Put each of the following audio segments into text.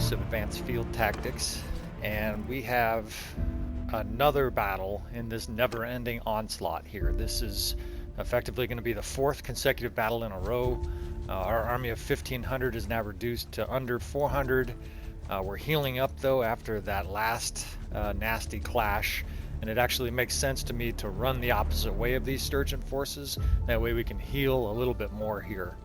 use of advanced field tactics, and we have another battle in this never-ending onslaught here. This is effectively going to be the fourth consecutive battle in a row. Our army of 1,500 is now reduced to under 400. We're healing up though after that last nasty clash, and it actually makes sense to me to run the opposite way of these Sturgian forces. That way we can heal a little bit more here.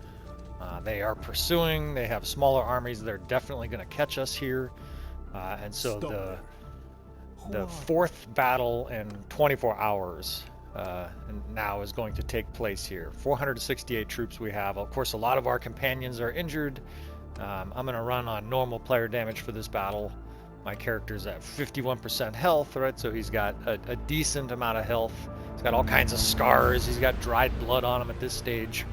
They are pursuing, they have smaller armies, they're definitely going to catch us here. And so the fourth battle in 24 hours now is going to take place here. 468 troops we have. Of course, a lot of our companions are injured. I'm going to run on normal player damage for this battle. My character's at 51% health, right? So he's got a decent amount of health. He's got all kinds of scars. He's got dried blood on him at this stage.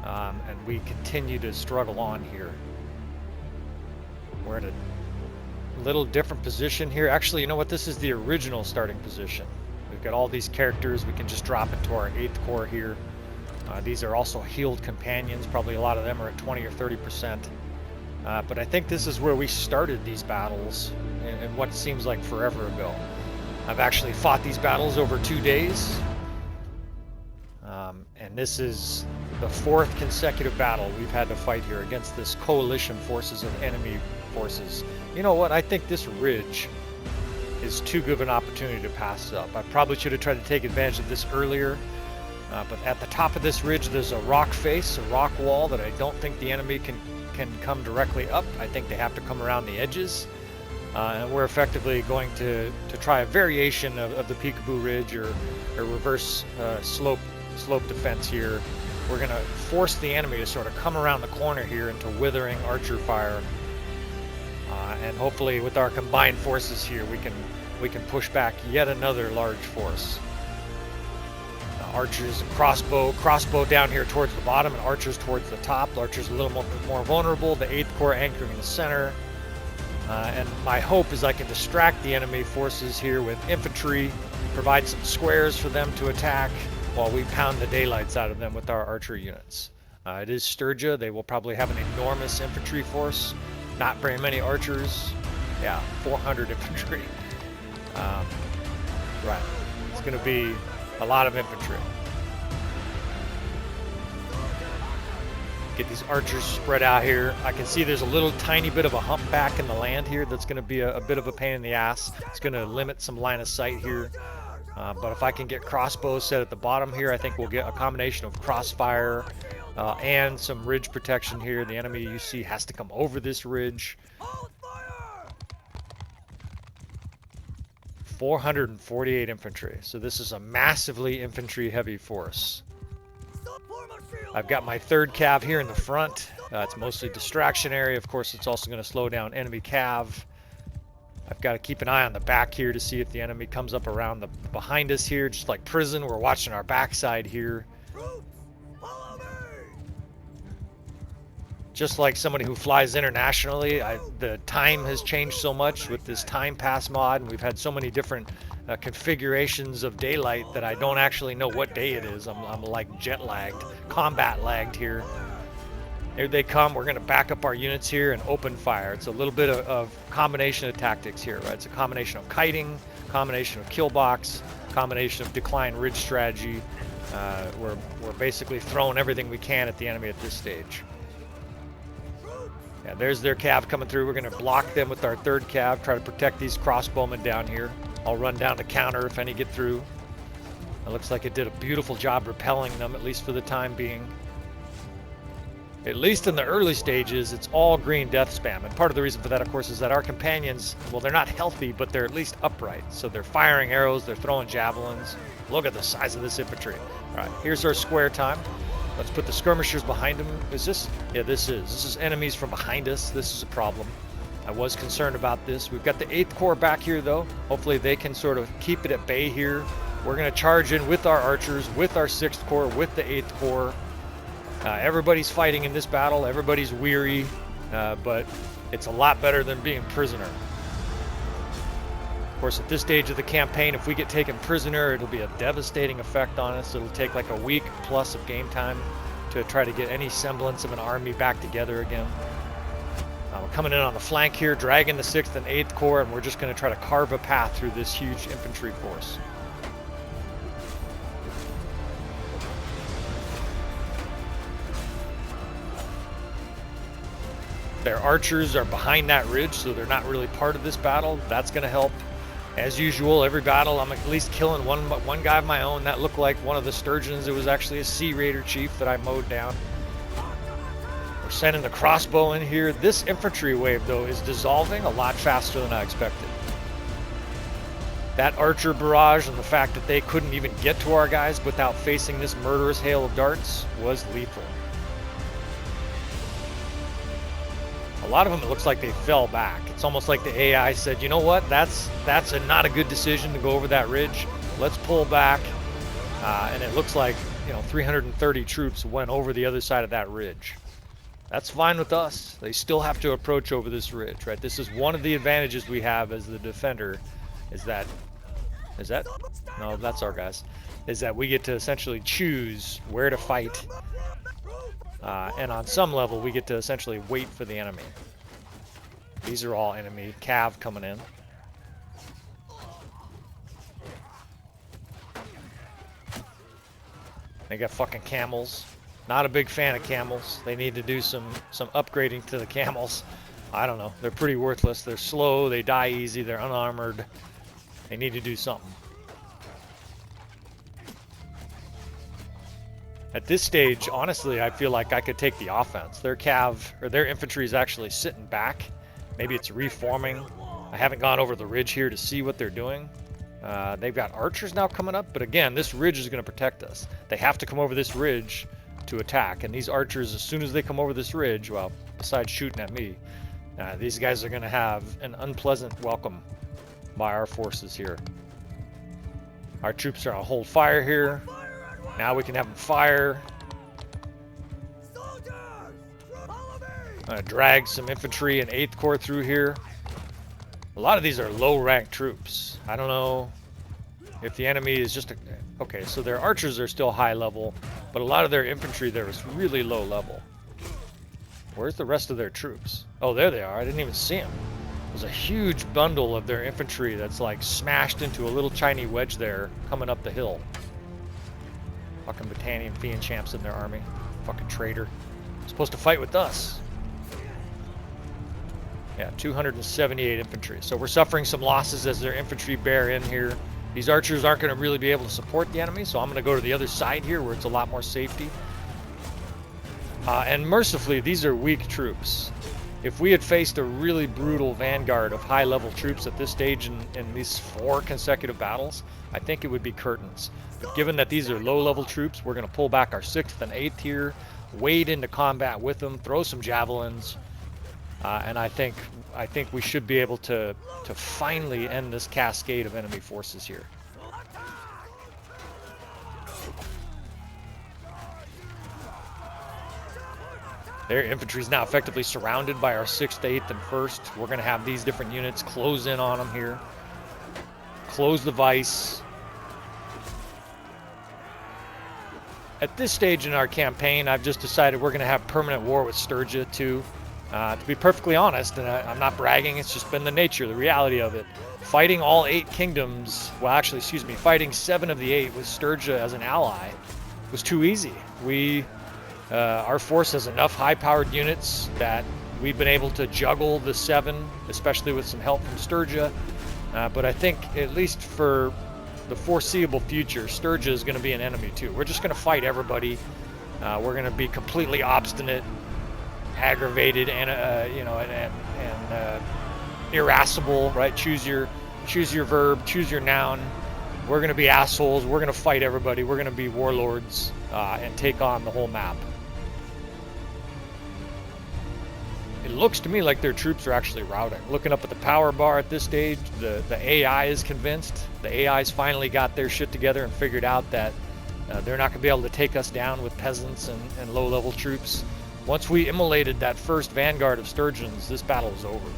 And we continue to struggle on here. We're in a little different position here. Actually, you know what? This is the original starting position. We've got all these characters. We can just drop into our 8th Corps here. These are also healed companions. Probably a lot of them are at 20 or 30%. But I think this is where we started these battles in what seems like forever ago. I've actually fought these battles over 2 days. And this is the fourth consecutive battle we've had to fight here against this coalition forces of enemy forces. You know what? I think this ridge is too good of an opportunity to pass up. I probably should have tried to take advantage of this earlier. But at the top of this ridge, there's a rock face, a rock wall that I don't think the enemy can come directly up. I think they have to come around the edges. And we're effectively going to try a variation of the Peekaboo Ridge or reverse slope defense here. We're going to force the enemy to sort of come around the corner here into withering archer fire. And hopefully with our combined forces here, we can push back yet another large force. Archers and crossbow down here towards the bottom and archers towards the top. The archers a little more vulnerable, the 8th Corps anchoring in the center. And my hope is I can distract the enemy forces here with infantry, provide some squares for them to attack while we pound the daylights out of them with our archer units. It is Sturgia. They will probably have an enormous infantry force, not very many archers. Yeah, 400 infantry. Right, it's going to be a lot of infantry. Get these archers spread out here. I can see there's a little tiny bit of a humpback in the land here that's going to be a bit of a pain in the ass. It's going to limit some line of sight here. But if I can get crossbows set at the bottom here, I think we'll get a combination of crossfire and some ridge protection here. The enemy, you see, has to come over this ridge. 448 infantry. So this is a massively infantry-heavy force. I've got my 3rd Cav here in the front. It's mostly distraction area. Of course, it's also going to slow down enemy Cav. I've got to keep an eye on the back here to see if the enemy comes up around behind us here. Just like prison, we're watching our backside here. Just like somebody who flies internationally, the time has changed so much with this time pass mod, and we've had so many different configurations of daylight that I don't actually know what day it is. I'm like jet lagged, combat lagged here. Here they come. We're going to back up our units here and open fire. It's a little bit of combination of tactics here, right? It's a combination of kiting, combination of kill box, combination of decline ridge strategy. We're basically throwing everything we can at the enemy at this stage. Yeah, there's their cav coming through. We're going to block them with our 3rd cav, try to protect these crossbowmen down here. I'll run down to counter if any get through. It looks like it did a beautiful job repelling them, at least for the time being. At least in the early stages, it's all green death spam. And part of the reason for that, of course, is that our companions, well, they're not healthy, but they're at least upright. So they're firing arrows, they're throwing javelins. Look at the size of this infantry. All right, here's our square time. Let's put the skirmishers behind them. Is this? Yeah, this is. This is enemies from behind us. This is a problem. I was concerned about this. We've got the 8th Corps back here, though. Hopefully they can sort of keep it at bay here. We're going to charge in with our archers, with our 6th Corps, with the 8th Corps. Everybody's fighting in this battle. Everybody's weary, but it's a lot better than being prisoner. Of course, at this stage of the campaign, if we get taken prisoner, it'll be a devastating effect on us. It'll take like a week plus of game time to try to get any semblance of an army back together again. Of coming in on the flank here, dragging the 6th and 8th Corps, and we're just going to try to carve a path through this huge infantry force. Their archers are behind that ridge, so they're not really part of this battle. That's going to help. As usual, every battle I'm at least killing one guy of my own. That looked like one of the Sturgians. It was actually a Sea Raider chief that I mowed down. We're sending the crossbow in here. This infantry wave, though, is dissolving a lot faster than I expected. That archer barrage and the fact that they couldn't even get to our guys without facing this murderous hail of darts was lethal. A lot of them, it looks like they fell back. It's almost like the AI said, you know what, that's not a good decision to go over that ridge. Let's pull back. And it looks like, 330 troops went over the other side of that ridge. That's fine with us. They still have to approach over this ridge, right? This is one of the advantages we have as the defender, is that no, that's our guys, is that we get to essentially choose where to fight. And on some level, we get to essentially wait for the enemy. These are all enemy. Cav coming in. They got fucking camels. Not a big fan of camels. They need to do some upgrading to the camels. I don't know. They're pretty worthless. They're slow. They die easy. They're unarmored. They need to do something. At this stage, honestly, I feel like I could take the offense. Their infantry is actually sitting back. Maybe it's reforming. I haven't gone over the ridge here to see what they're doing. They've got archers now coming up, but again, this ridge is going to protect us. They have to come over this ridge to attack, and these archers, as soon as they come over this ridge, well, besides shooting at me, these guys are going to have an unpleasant welcome by our forces here. Our troops are going to hold fire here. Now we can have them fire. I'm going to drag some infantry and 8th Corps through here. A lot of these are low-ranked troops. I don't know if the enemy is just okay, so their archers are still high level, but a lot of their infantry there is really low level. Where's the rest of their troops? Oh, there they are. I didn't even see them. There's a huge bundle of their infantry that's like smashed into a little tiny wedge there coming up the hill. Fucking Battanian Fiend champs in their army. Fucking traitor. Supposed to fight with us. Yeah, 278 infantry. So we're suffering some losses as their infantry bear in here. These archers aren't going to really be able to support the enemy, so I'm going to go to the other side here where it's a lot more safety. And mercifully, these are weak troops. If we had faced a really brutal vanguard of high-level troops at this stage in these 4 consecutive battles, I think it would be curtains. But given that these are low-level troops, we're going to pull back our 6th and 8th here, wade into combat with them, throw some javelins, and I think we should be able to finally end this cascade of enemy forces here. Their infantry is now effectively surrounded by our 6th, 8th, and 1st. We're going to have these different units close in on them here. Close the vice. At this stage in our campaign, I've just decided we're going to have permanent war with Sturgia too. To be perfectly honest, and I'm not bragging, it's just been the nature, the reality of it. Fighting all 8 kingdoms, well actually, excuse me, fighting 7 of the 8 with Sturgia as an ally was too easy. Our force has enough high-powered units that we've been able to juggle the 7, especially with some help from Sturgia. But I think, at least for the foreseeable future, Sturgia is going to be an enemy too. We're just going to fight everybody. We're going to be completely obstinate, aggravated, and irascible. Right? Choose your verb. Choose your noun. We're going to be assholes. We're going to fight everybody. We're going to be warlords and take on the whole map. It looks to me like their troops are actually routing. Looking up at the power bar at this stage, the AI is convinced. The AI's finally got their shit together and figured out that they're not going to be able to take us down with peasants and low-level troops. Once we immolated that first vanguard of Sturgians, this battle is over.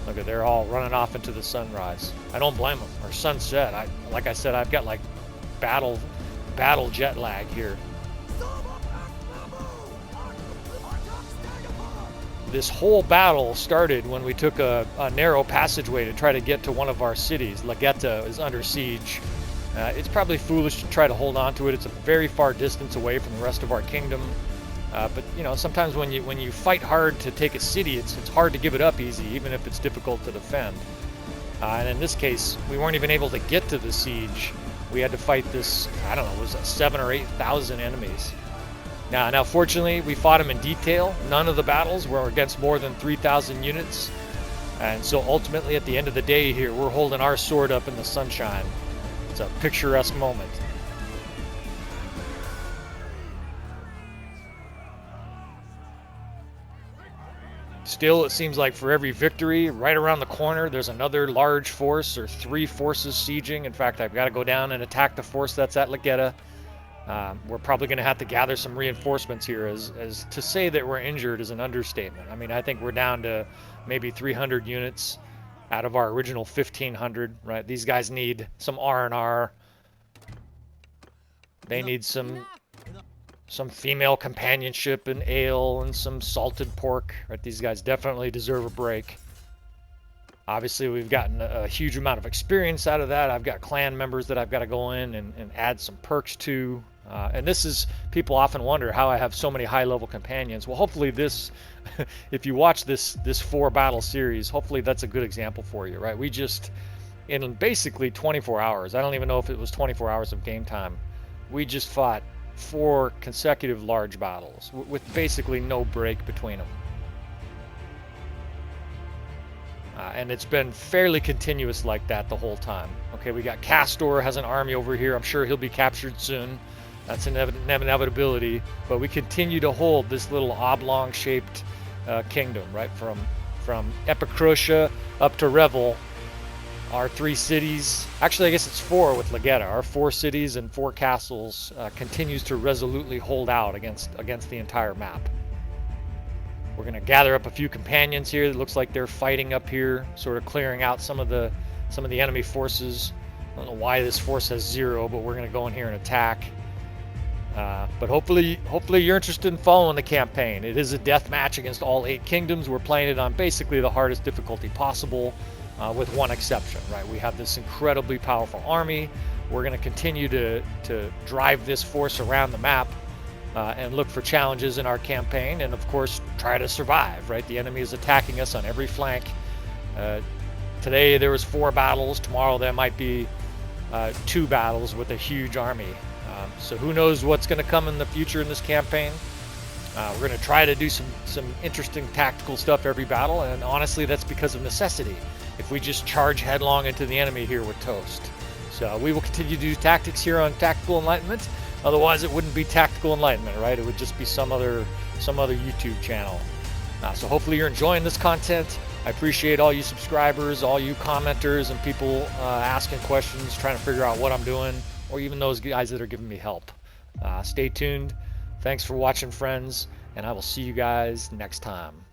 Look at, they're all running off into the sunrise. I don't blame them, or sunset. Like I said, I've got like battle jet lag here. this whole battle started when we took a narrow passageway to try to get to one of our cities. Lagetta is under siege. It's probably foolish to try to hold on to it. It's a very far distance away from the rest of our kingdom. But you know, sometimes when you fight hard to take a city, it's hard to give it up easy, even if it's difficult to defend. And in this case, we weren't even able to get to the siege. We had to fight this, I don't know, it was 7,000 or 8,000 enemies. Now, fortunately, we fought them in detail. None of the battles were against more than 3,000 units. And so ultimately, at the end of the day here, we're holding our sword up in the sunshine. It's a picturesque moment. Still, it seems like for every victory, right around the corner, there's another large force or 3 forces sieging. In fact, I've got to go down and attack the force that's at Lagetta. We're probably going to have to gather some reinforcements here, as to say that we're injured is an understatement. I mean, I think we're down to maybe 300 units out of our original 1,500, right? These guys need some R&R. They need some female companionship and ale and some salted pork, right? These guys definitely deserve a break. Obviously, we've gotten a huge amount of experience out of that. I've got clan members that I've got to go in and add some perks to. And this is, people often wonder how I have so many high-level companions. Well, hopefully this, if you watch this 4-battle series, hopefully that's a good example for you, right? We just, in basically 24 hours, I don't even know if it was 24 hours of game time, we just fought 4 consecutive large battles with basically no break between them. And it's been fairly continuous like that the whole time. Okay, we got Castor has an army over here. I'm sure he'll be captured soon. That's an inevitability. But we continue to hold this little oblong-shaped kingdom, right? From Epicrotia up to Revel. Our 3 cities, actually I guess it's 4 with Lagetta. Our 4 cities and 4 castles continues to resolutely hold out against the entire map. We're going to gather up a few companions here. It looks like they're fighting up here, sort of clearing out some of the enemy forces. I don't know why this force has 0, but we're going to go in here and attack. But hopefully you're interested in following the campaign. It is a death match against all 8 kingdoms. We're playing it on basically the hardest difficulty possible, with one exception, right? We have this incredibly powerful army. We're going to continue to drive this force around the map. And look for challenges in our campaign, and of course try to survive, right? The enemy is attacking us on every flank. Today there was 4 battles. Tomorrow there might be 2 battles with a huge army. So who knows what's going to come in the future in this campaign. We're going to try to do some interesting tactical stuff every battle, and honestly that's because of necessity. If we just charge headlong into the enemy here, we're toast. So we will continue to do tactics here on Tactical Enlightenment. Otherwise, it wouldn't be Tactical Enlightenment, right? It would just be some other YouTube channel. So hopefully you're enjoying this content. I appreciate all you subscribers, all you commenters, and people asking questions, trying to figure out what I'm doing, or even those guys that are giving me help. Stay tuned. Thanks for watching, friends, and I will see you guys next time.